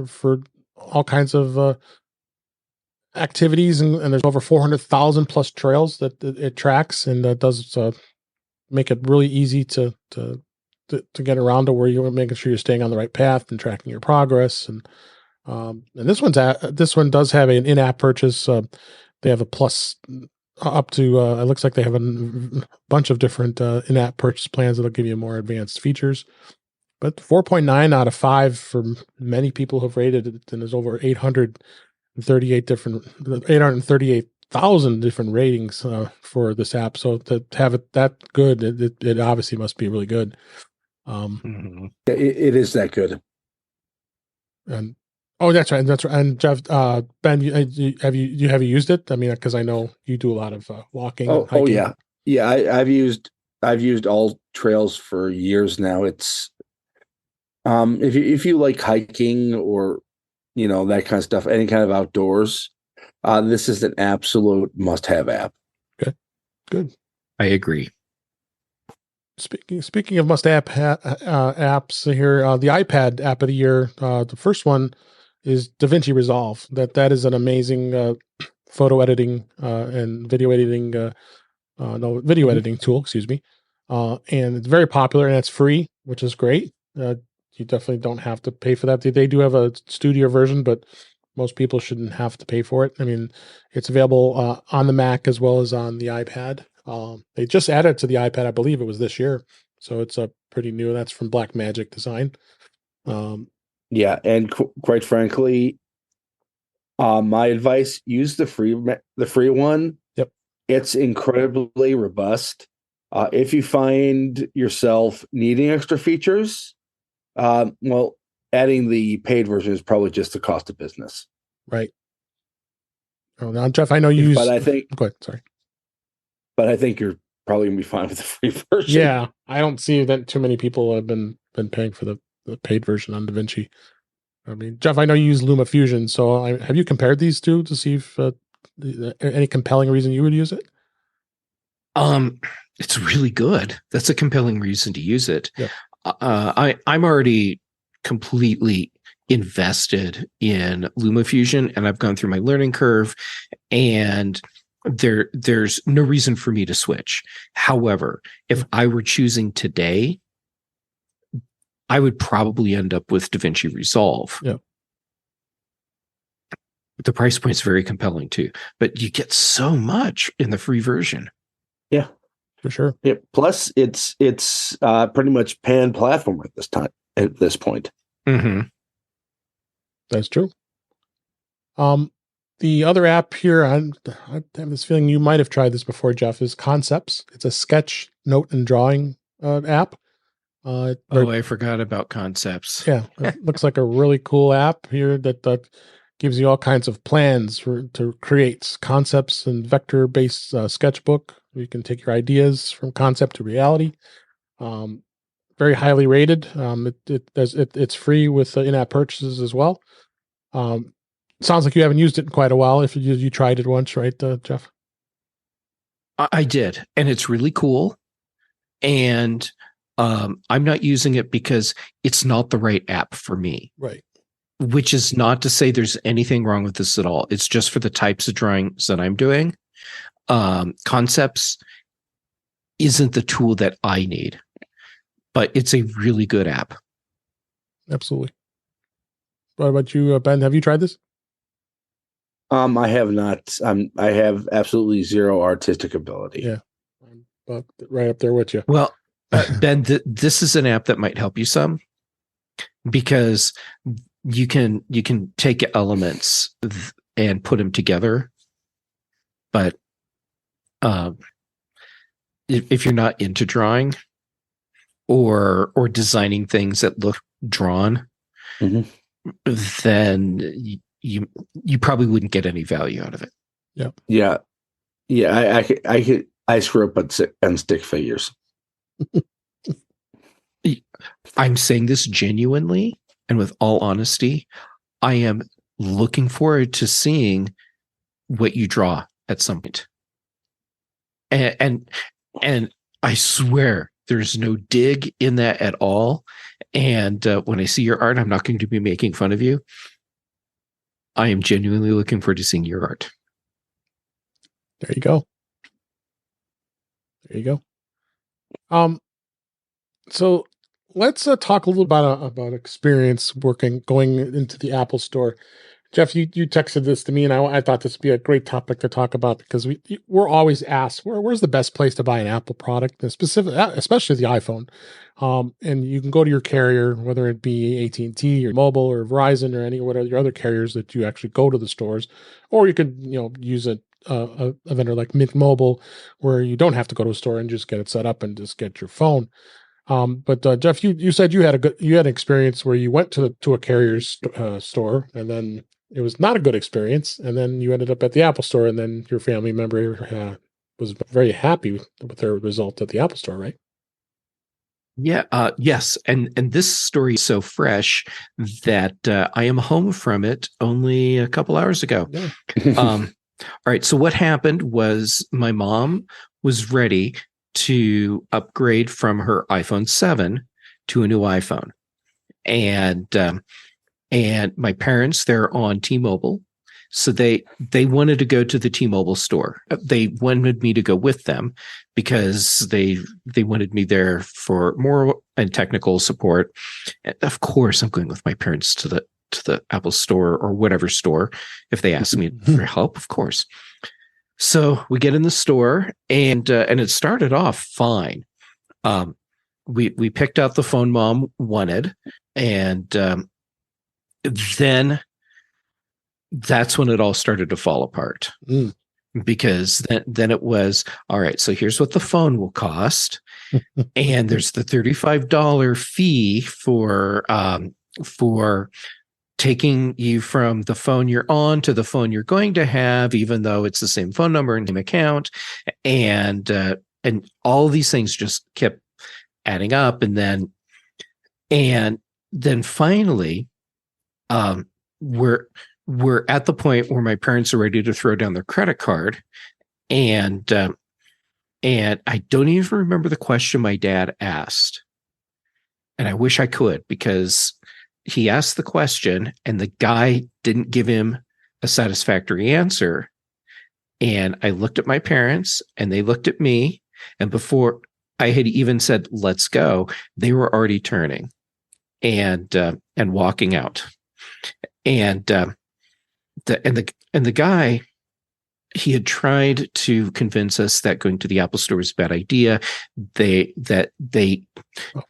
for all kinds of activities, and there's over 400,000 plus trails that it tracks, and that does make it really easy to get around to where you're making sure you're staying on the right path and tracking your progress. And this one does have an in-app purchase. They have a plus up to it looks like they have a bunch of different in-app purchase plans that'll give you more advanced features. But 4.9 out of 5 for many people have rated it, and there's over 838,000 different ratings for this app. So to have it that good, it obviously must be really good. It is that good. And that's right. And Jeff, Ben, have you used it? I mean, because I know you do a lot of walking. And hiking. Yeah. I've used All Trails for years now. It's if you like hiking or that kind of stuff, any kind of outdoors, this is an absolute must-have app. Good. I agree. Speaking of must-have apps here, the iPad app of the year, the first one is DaVinci Resolve. That is an amazing photo editing and video editing editing tool. Excuse me, and it's very popular and it's free, which is great. You definitely don't have to pay for that. They do have a studio version, but most people shouldn't have to pay for it. I mean, it's available on the Mac as well as on the iPad. They just added it to the iPad, I believe it was this year, so it's pretty new. That's from Blackmagic Design. Yeah, and quite frankly, my advice: use the free one. Yep, it's incredibly robust. If you find yourself needing extra features, well, adding the paid version is probably just the cost of business. Right. Oh, now, Jeff, I know you use. But I think. Go ahead. Sorry. But I think you're probably gonna be fine with the free version. Yeah, I don't see that too many people have been paying for the paid version on DaVinci. I mean, Jeff, I know you use LumaFusion, so have you compared these two to see if any compelling reason you would use it? It's really good. That's a compelling reason to use it. Yeah. I'm already completely invested in LumaFusion, and I've gone through my learning curve, and there's no reason for me to switch. However, if I were choosing today, I would probably end up with DaVinci Resolve. Yeah. The price point's very compelling too, but you get so much in the free version. Yeah, for sure. Yeah. Plus, it's pretty much pan-platform at this point. Mm-hmm. That's true. The other app here, I have this feeling you might have tried this before, Jeff, is Concepts. It's a sketch, note, and drawing app. I forgot about Concepts. Yeah, it looks like a really cool app here that gives you all kinds of plans to create concepts and vector-based sketchbook. You can take your ideas from concept to reality. Very highly rated. It's free with in-app purchases as well. Sounds like you haven't used it in quite a while. If you tried it once, right, Jeff? I did, and it's really cool. And I'm not using it because it's not the right app for me. Right. Which is not to say there's anything wrong with this at all. It's just for the types of drawings that I'm doing. Concepts isn't the tool that I need, but it's a really good app. Absolutely. What about you, Ben? Have you tried this? I have not. I have absolutely zero artistic ability. Yeah, I'm right up there with you. Well, Ben, this is an app that might help you some, because you can take elements and put them together, but if you're not into drawing or designing things that look drawn, mm-hmm. then you probably wouldn't get any value out of it. Yeah. I screw up on stick figures. I'm saying this genuinely and with all honesty. I am looking forward to seeing what you draw at some point. And I swear there's no dig in that at all. And when I see your art, I'm not going to be making fun of you. I am genuinely looking forward to seeing your art. There you go. There you go. So let's talk a little about experience going into the Apple Store. Jeff, you texted this to me, and I thought this would be a great topic to talk about because we're always asked where's the best place to buy an Apple product, and especially the iPhone. And you can go to your carrier, whether it be AT&T or Mobile or Verizon or any whatever your other carriers that you actually go to the stores, or you could use a vendor like Mint Mobile, where you don't have to go to a store and just get it set up and just get your phone. But Jeff, you said you had an experience where you went to a carrier's store, and then it was not a good experience, and then you ended up at the Apple Store, and then your family member was very happy with their result at the Apple Store, right? Yeah. Yes. And this story is so fresh that I am home from it only a couple hours ago. Yeah. All right. So what happened was my mom was ready to upgrade from her iPhone 7 to a new iPhone. And my parents, they're on T-Mobile. So they wanted to go to the T-Mobile store. They wanted me to go with them because they wanted me there for more and technical support. And of course, I'm going with my parents to the Apple store or whatever store if they ask me for help, of course. So we get in the store, and it started off fine. We picked out the phone Mom wanted, and then that's when it all started to fall apart. Because then it was, all right, so here's what the phone will cost, and there's the $35 fee for taking you from the phone you're on to the phone you're going to have, even though it's the same phone number and same account, and all these things just kept adding up, and then finally, we're at the point where my parents are ready to throw down their credit card, and I don't even remember the question my dad asked, and I wish I could, because he asked the question and the guy didn't give him a satisfactory answer. And I looked at my parents and they looked at me, and before I had even said, let's go, they were already turning and walking out. And the guy, he had tried to convince us that going to the Apple Store is a bad idea. They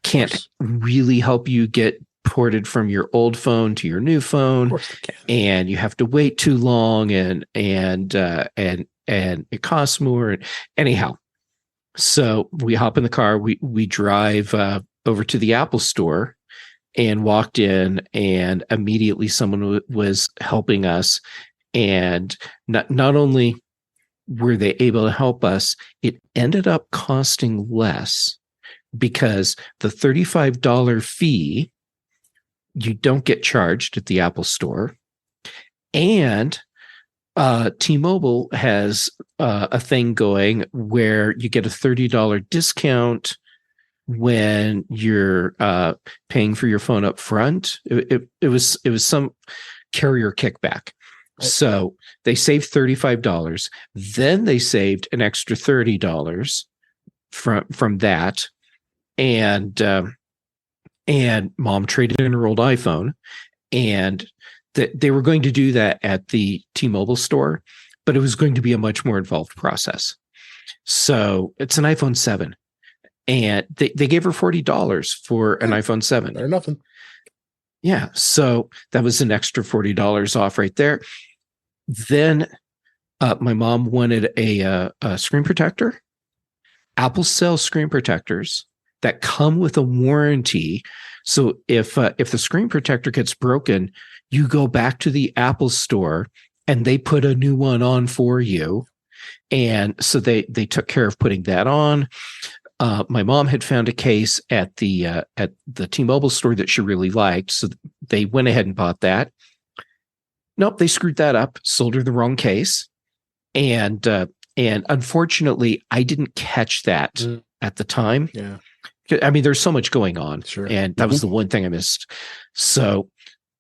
can't really help you get ported from your old phone to your new phone, and you have to wait too long, and it costs more. Anyhow, so we hop in the car, we drive over to the Apple Store and walked in, and immediately someone was helping us. And not only were they able to help us, it ended up costing less, because the $35 fee you don't get charged at the Apple Store, and T-Mobile has a thing going where you get a $30 discount when you're paying for your phone up front. It was some carrier kickback. So they saved $35. Then they saved an extra $30 from that. And Mom traded in her old iPhone, and they were going to do that at the T-Mobile store, but it was going to be a much more involved process. So it's an iPhone 7, and they gave her $40 for an iPhone 7. Better nothing. Yeah. So that was an extra $40 off right there. Then my mom wanted a screen protector. Apple sells screen protectors that come with a warranty. So if the screen protector gets broken, you go back to the Apple store and they put a new one on for you. And so they took care of putting that on. My mom had found a case at the T-Mobile store that she really liked, so they went ahead and bought that. Nope, they screwed that up, sold her the wrong case, and unfortunately, I didn't catch that at the time. Yeah, I mean, there's so much going on, sure. And that was the one thing I missed. So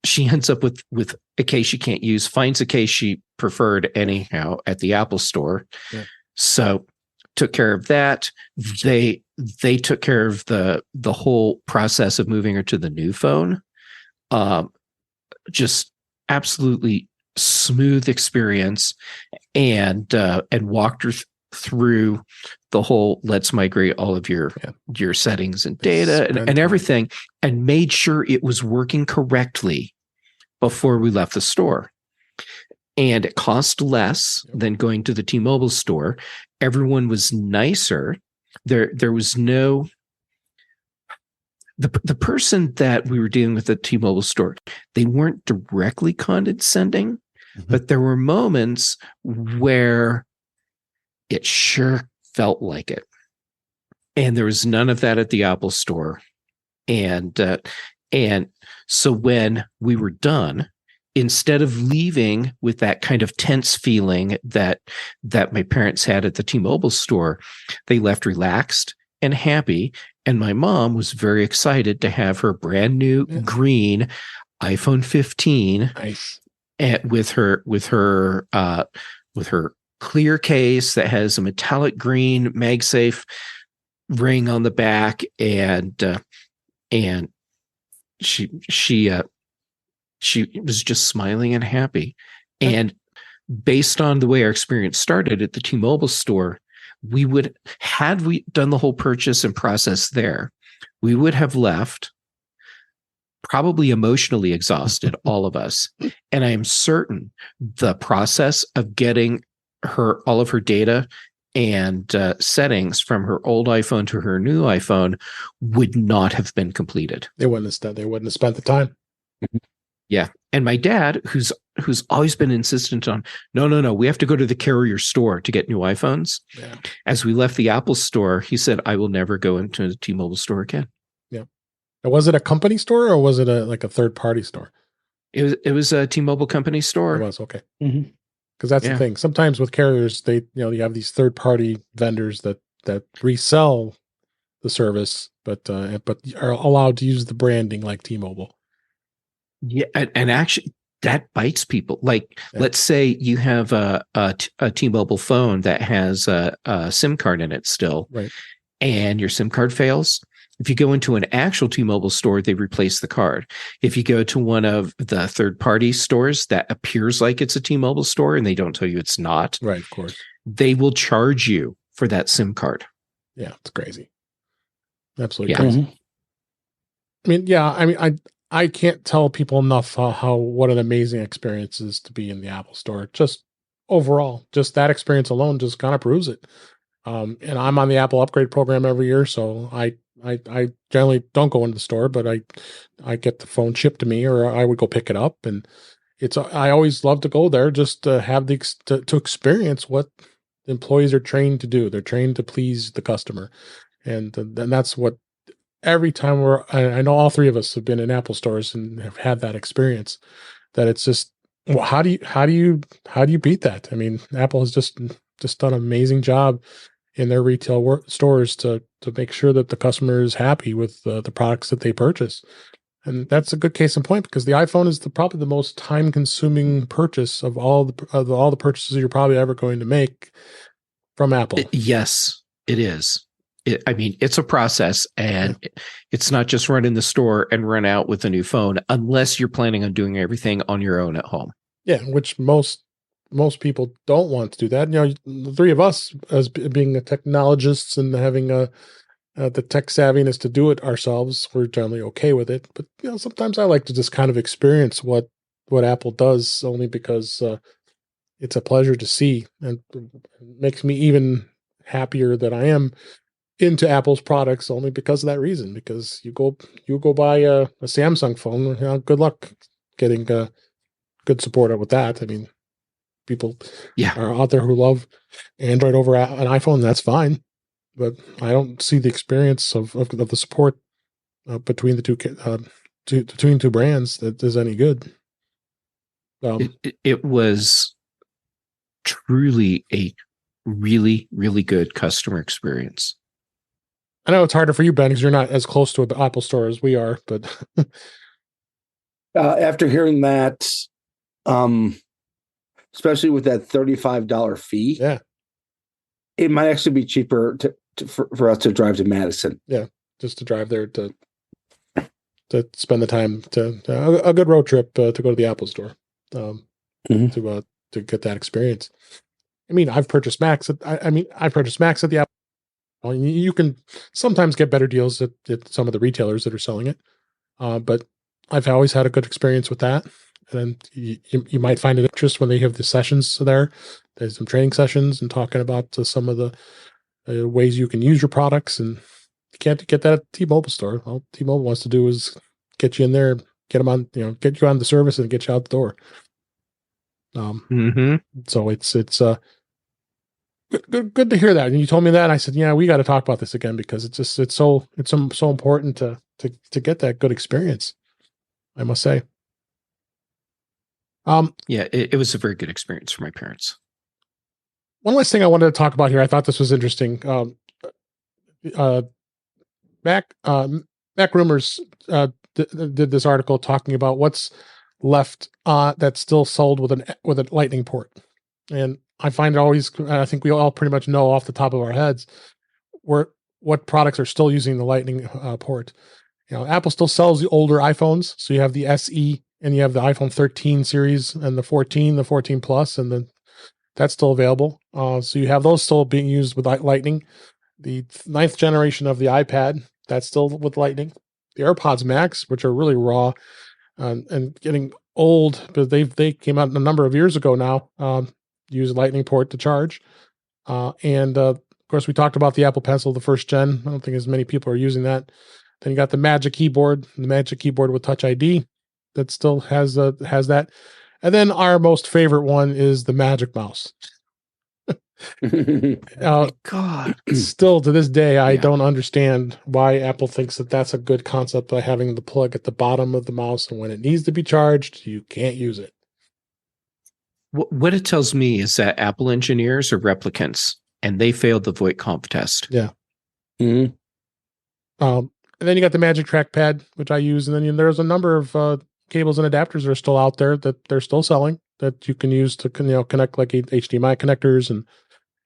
she ends up with a case she can't use, finds a case she preferred anyhow at the Apple store. Yeah. So took care of that. They took care of the whole process of moving her to the new phone. Just absolutely smooth experience, and walked her through the whole let's migrate all of your settings and data and everything, and made sure it was working correctly before we left the store. And it cost less than going to the T-Mobile store. Everyone was nicer. There was no the person that we were dealing with at the T-Mobile store, they weren't directly condescending, but there were moments where it sure felt like it. And there was none of that at the Apple store. And so when we were done, instead of leaving with that kind of tense feeling that my parents had at the T-Mobile store, they left relaxed and happy. And my mom was very excited to have her brand new green iPhone 15 with her clear case that has a metallic green MagSafe ring on the back, and she was just smiling and happy. And based on the way our experience started at the T-Mobile store, had we done the whole purchase and process there, we would have left probably emotionally exhausted, all of us. And I am certain the process of getting her all of her data and settings from her old iPhone to her new iPhone would not have been completed. They wouldn't have spent the time. Yeah. And my dad, who's always been insistent on, no, we have to go to the carrier store to get new iPhones. Yeah. As we left the Apple store, he said, I will never go into the T-Mobile store again. Yeah. And was it a company store or was it a third-party store? It was a T-Mobile company store. It was, okay. Because that's the thing. Sometimes with carriers, you have these third-party vendors that resell the service, but are allowed to use the branding like T-Mobile. Yeah, and actually, that bites people. Like, let's say you have a T-Mobile phone that has a SIM card in it still, right? And your SIM card fails. If you go into an actual T-Mobile store, they replace the card. If you go to one of the third-party stores that appears like it's a T-Mobile store and they don't tell you it's not, right? Of course, they will charge you for that SIM card. Yeah, it's crazy. Absolutely crazy. I mean, I can't tell people enough what an amazing experience is to be in the Apple store. Just overall, just that experience alone just kind of proves it. And I'm on the Apple upgrade program every year, so I generally don't go into the store, but I get the phone shipped to me, or I would go pick it up. And I always love to go there just to have to experience what employees are trained to do. They're trained to please the customer, and that's what. Every time I know all three of us have been in Apple stores and have had that experience. That it's just, well, how do you beat that? I mean, Apple has just done an amazing job in their retail stores to make sure that the customer is happy with the products that they purchase, and that's a good case in point because the iPhone is probably the most time consuming purchase of all the purchases you're probably ever going to make from Apple. Yes, it is. It's a process, and it's not just run in the store and run out with a new phone unless you're planning on doing everything on your own at home. Yeah, which most people don't want to do that. The three of us as being technologists and having the tech savviness to do it ourselves. We're generally okay with it, but sometimes I like to just kind of experience what Apple does, only because it's a pleasure to see, and it makes me even happier that I am into Apple's products, only because of that reason. Because you go buy a Samsung phone, good luck getting good support with that. I mean, people are out there who love Android over an iPhone. That's fine, but I don't see the experience of the support between the two brands that is any good. It was truly a really, really good customer experience. I know it's harder for you, Ben, because you're not as close to an Apple store as we are, but after hearing that, especially with that $35 fee, it might actually be cheaper for us to drive to Madison. Yeah, just to drive there to spend the time to a good road trip to go to the Apple store to get that experience. I mean, I've purchased Macs. I purchased Macs at the Apple. Well, you can sometimes get better deals at some of the retailers that are selling it, but I've always had a good experience with that. And you might find it interest when they have the sessions there. There's some training sessions and talking about some of the ways you can use your products. And you can't get that at T-Mobile store. All T-Mobile wants to do is get you in there, get you on the service and get you out the door. So it's good to hear that. And you told me that, and I said, yeah, we got to talk about this again, because it's so important to get that good experience, I must say. It was a very good experience for my parents. One last thing I wanted to talk about here. I thought this was interesting. Mac Rumors did this article talking about what's left that's still sold with a Lightning port, and I find it always. I think we all pretty much know off the top of our heads what products are still using the Lightning port. Apple still sells the older iPhones, so you have the SE and you have the iPhone 13 series and the 14 Plus, and then that's still available. So you have those still being used with Lightning. The 9th generation of the iPad, that's still with Lightning. The AirPods Max, which are really raw and getting old, but they came out a number of years ago now, use Lightning port to charge. And of course, we talked about the Apple Pencil, the 1st gen. I don't think as many people are using that. Then you got the Magic Keyboard with Touch ID that still has that. And then our most favorite one is the Magic Mouse. God, still to this day, I don't understand why Apple thinks that that's a good concept by having the plug at the bottom of the mouse, and when it needs to be charged, you can't use it. What it tells me is that Apple engineers are replicants, and they failed the VoIP conf test. Yeah. Mm-hmm. And then you got the Magic Trackpad, which I use, and then there's a number of cables and adapters that are still out there that they're still selling that you can use to connect, like HDMI connectors and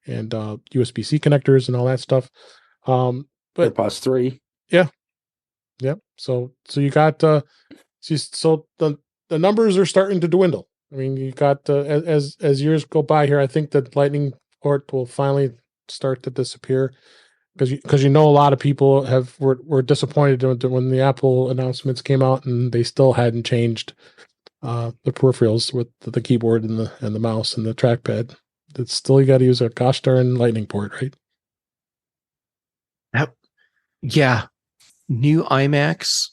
USB-C connectors and all that stuff. But AirPods 3. Yeah. So you got so the numbers are starting to dwindle. I mean, you got as years go by here, I think that Lightning port will finally start to disappear, because a lot of people were disappointed when the Apple announcements came out and they still hadn't changed the peripherals with the keyboard and the mouse and the trackpad. It's still, you got to use a gosh darn Lightning port, right? Yeah. New iMacs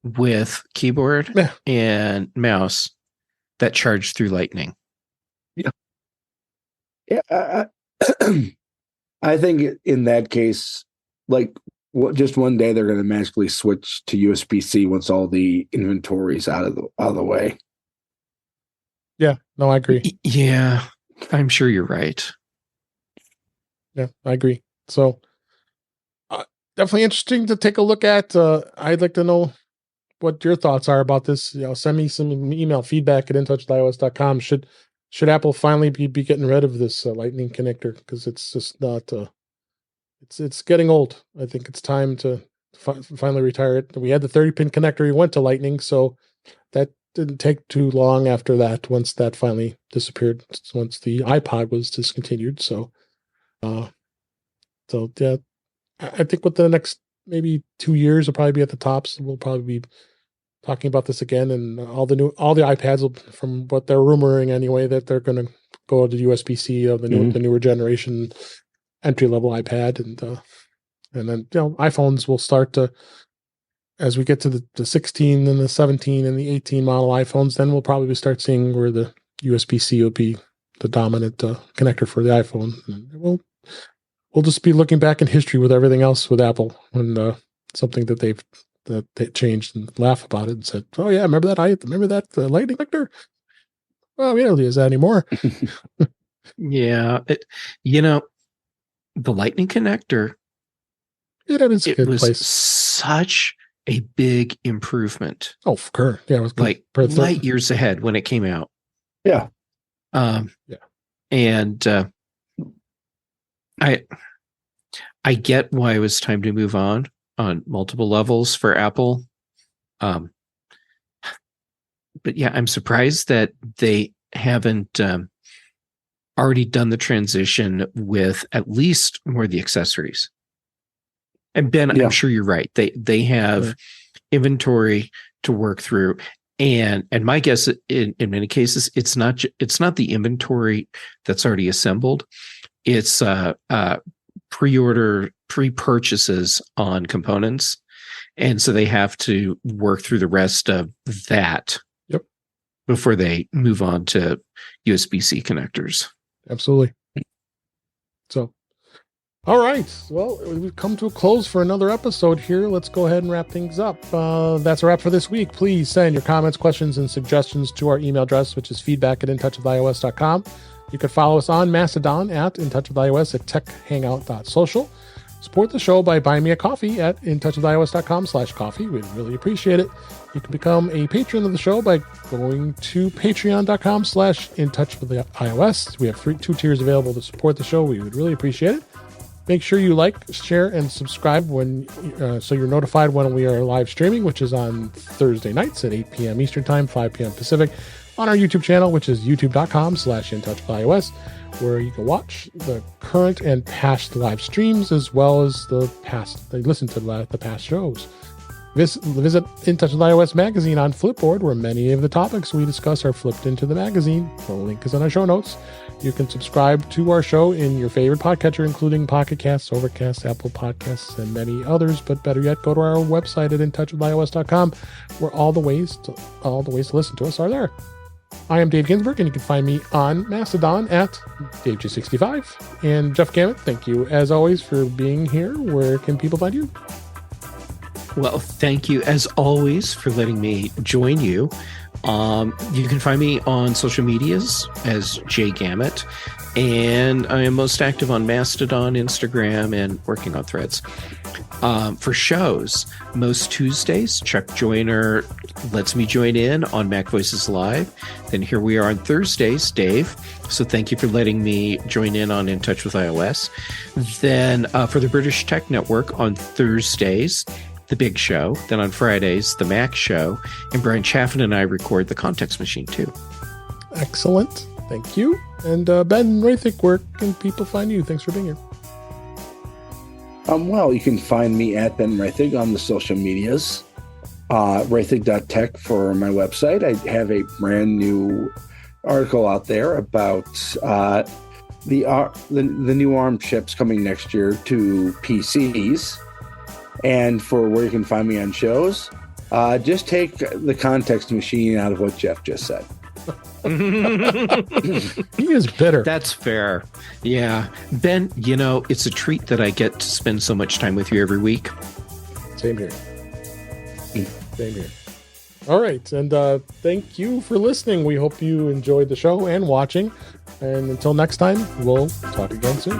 with keyboard and mouse that charge through Lightning. Yeah. I think in that case, like, just one day they're going to magically switch to USB-C once all the inventory's out of the way. Yeah, no, I agree. Yeah, I'm sure you're right. Yeah, I agree. So definitely interesting to take a look at. I'd like to know what your thoughts are about this. Send me some email, feedback at intouchios.com. Should Apple finally be getting rid of this Lightning connector? Because it's just not. It's getting old. I think it's time to finally retire it. We had the 30-pin connector. We went to Lightning, so that didn't take too long after that. Once that finally disappeared, once the iPod was discontinued. So, yeah, I think within the next maybe 2 years, will probably be at the tops. We'll probably be talking about this again, and all the iPads will, from what they're rumoring anyway, that they're going to go to USB-C of the newer generation entry level iPad, and then iPhones will start to, as we get to the 16 and the 17 and the 18 model iPhones, then we'll probably start seeing where the USB-C will be the dominant connector for the iPhone. And we'll just be looking back in history with everything else with Apple, and something that they changed, and laugh about it and said, "Oh yeah, remember that lightning connector? Well, we don't use that anymore." Yeah, the lightning connector. It was such a big improvement. Oh, for sure. Yeah, it was like light years ahead when it came out. Yeah. And I get why it was time to move on multiple levels for Apple. But yeah, I'm surprised that they haven't already done the transition with at least more of the accessories. And Ben, I'm sure you're right. They have inventory to work through, and my guess in many cases it's not the inventory that's already assembled. It's pre-purchases on components, and so they have to work through the rest of that before they move on to USB-C connectors. Absolutely. So. All right. Well, we've come to a close for another episode here. Let's go ahead and wrap things up. That's a wrap for this week. Please send your comments, questions, and suggestions to our email address, which is feedback@intouchwithios.com. You can follow us on Mastadon at intouchwithios, at techhangout.social. Support the show by buying me a coffee at intouchwithios.com/coffee. We'd really appreciate it. You can become a patron of the show by going to patreon.com/intouchwithios. We have 2 tiers available to support the show. We would really appreciate it. Make sure you like, share, and subscribe so you're notified when we are live streaming, which is on Thursday nights at 8 p.m. Eastern Time, 5 p.m. Pacific, on our YouTube channel, which is youtube.com/intouchwithios, where you can watch the current and past live streams, as well as listen to the past shows. Visit In Touch with iOS magazine on Flipboard, where many of the topics we discuss are flipped into the magazine. The link is in our show notes. You can subscribe to our show in your favorite podcatcher, including Pocket Casts, Overcast, Apple Podcasts, and many others. But better yet, go to our website at intouchwithios.com, where all the ways to listen to us are there. I am Dave Ginsburg, and you can find me on Mastodon at DaveG65. And Jeff Gamet, thank you as always for being here. Where can people find you? Well, thank you as always for letting me join you. You can find me on social medias as Jay Gamet, and I am most active on Mastodon, Instagram, and working on Threads. For shows, most Tuesdays, Chuck Joyner lets me join in on Mac Voices Live. Then here we are on Thursdays, Dave. So thank you for letting me join in on In Touch with iOS. Then for the British Tech Network on Thursdays, The Big Show. Then on Fridays, The Mac Show. And Brian Chaffin and I record The Context Machine too. Excellent. Thank you. And Ben Roethig, where can people find you? Thanks for being here. Well, you can find me at Ben Roethig on the social medias. Roethig.tech for my website. I have a brand new article out there about the new ARM chips coming next year to PCs. And for where you can find me on shows, just take the context machine out of what Jeff just said. He is bitter. That's fair. Yeah. Ben, it's a treat that I get to spend so much time with you every week. Same here. Same here. All right. And thank you for listening. We hope you enjoyed the show and watching. And until next time, we'll talk again soon.